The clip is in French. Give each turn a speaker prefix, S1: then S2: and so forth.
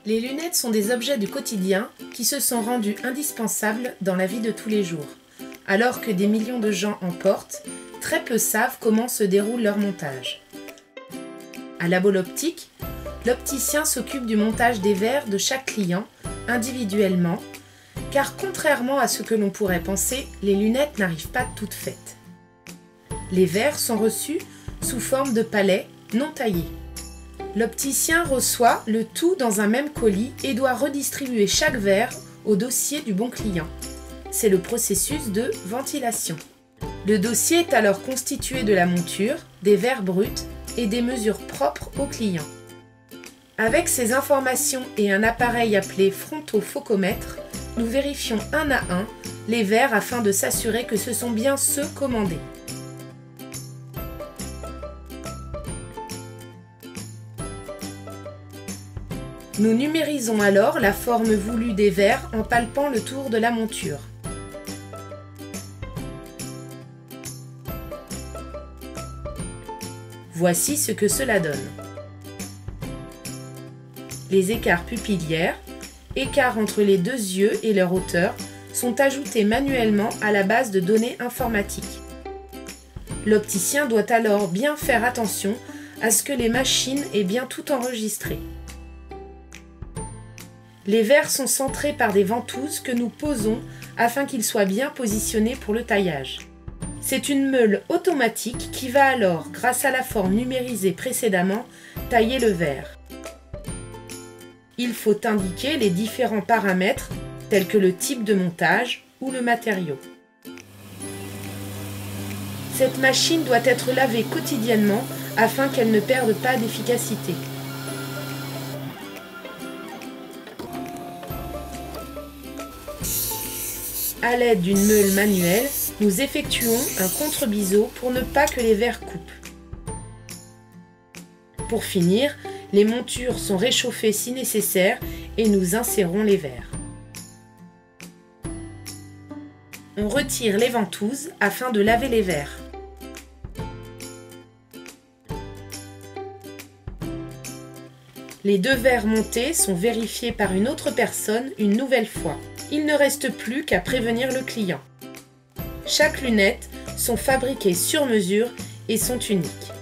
S1: Les lunettes sont des objets du quotidien qui se sont rendus indispensables dans la vie de tous les jours. Alors que des millions de gens en portent, très peu savent comment se déroule leur montage. À Labo Optique, l'opticien s'occupe du montage des verres de chaque client individuellement, car contrairement à ce que l'on pourrait penser, les lunettes n'arrivent pas toutes faites. Les verres sont reçus sous forme de palets non taillés. L'opticien reçoit le tout dans un même colis et doit redistribuer chaque verre au dossier du bon client. C'est le processus de ventilation. Le dossier est alors constitué de la monture, des verres bruts et des mesures propres au client. Avec ces informations et un appareil appelé frontofocomètre, nous vérifions un à un les verres afin de s'assurer que ce sont bien ceux commandés. Nous numérisons alors la forme voulue des verres en palpant le tour de la monture. Voici ce que cela donne. Les écarts pupillaires, écarts entre les deux yeux et leur hauteur, sont ajoutés manuellement à la base de données informatiques. L'opticien doit alors bien faire attention à ce que les machines aient bien tout enregistré. Les verres sont centrés par des ventouses que nous posons afin qu'ils soient bien positionnés pour le taillage. C'est une meule automatique qui va alors, grâce à la forme numérisée précédemment, tailler le verre. Il faut indiquer les différents paramètres tels que le type de montage ou le matériau. Cette machine doit être lavée quotidiennement afin qu'elle ne perde pas d'efficacité. À l'aide d'une meule manuelle, nous effectuons un contre-biseau pour ne pas que les verres coupent. Pour finir, les montures sont réchauffées si nécessaire et nous insérons les verres. On retire les ventouses afin de laver les verres. Les deux verres montés sont vérifiés par une autre personne une nouvelle fois. Il ne reste plus qu'à prévenir le client. Chaque lunette sont fabriquées sur mesure et sont uniques.